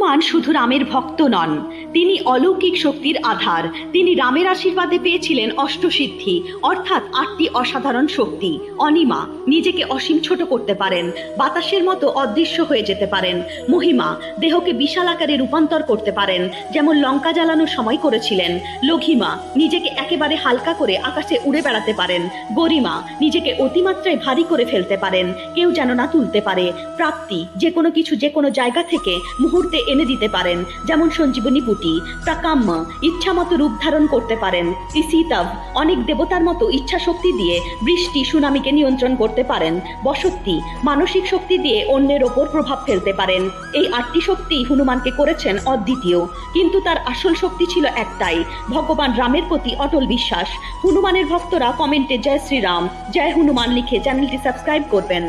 হনুমান শুধু রামের ভক্ত নন, তিনি অলৌকিক শক্তির আধার। তিনি রামের আশীর্বাদে পেয়েছিলেন অষ্টসিদ্ধি, অর্থাৎ 8টি অসাধারণ শক্তি। অনিমা, নিজেকে অসীম ছোট করতে পারেন, বাতাসের মতো অদৃশ্য হয়ে যেতে পারেন। মহিমা, দেহকে বিশাল আকারে রূপান্তর করতে পারেন, যেমন লঙ্কা জ্বালানোর সময় করেছিলেন। লঘিমা, নিজেকে একেবারে হালকা করে আকাশে উড়ে বেড়াতে পারেন। গরিমা, নিজেকে অতিমাত্রায় ভারী করে ফেলতে পারেন, কেউ যেন না তুলতে পারে। প্রাপ্তি, যে কোনো কিছু যে কোনো জায়গা থেকে মুহূর্তে এনে দিতে পারেন, যেমন সঞ্জীবনী বুটি। প্রাকাম্য, ইচ্ছা মতো রূপ ধারণ করতে পারেন। সীতাভ, অনেক দেবতার মতো ইচ্ছা শক্তি দিয়ে বৃষ্টি সুনামিকে নিয়ন্ত্রণ করতে পারেন। বসত্তি, মানসিক শক্তি দিয়ে অন্যের ওপর প্রভাব ফেলতে পারেন। এই 8টি শক্তি হনুমানকে করেছেন অদ্বিতীয়, কিন্তু তার আসল শক্তি ছিল একটাই, ভগবান রামের প্রতি অটল বিশ্বাস। হনুমানের ভক্তরা কমেন্টে জয় শ্রীরাম, জয় হনুমান লিখে চ্যানেলটি সাবস্ক্রাইব করবেন।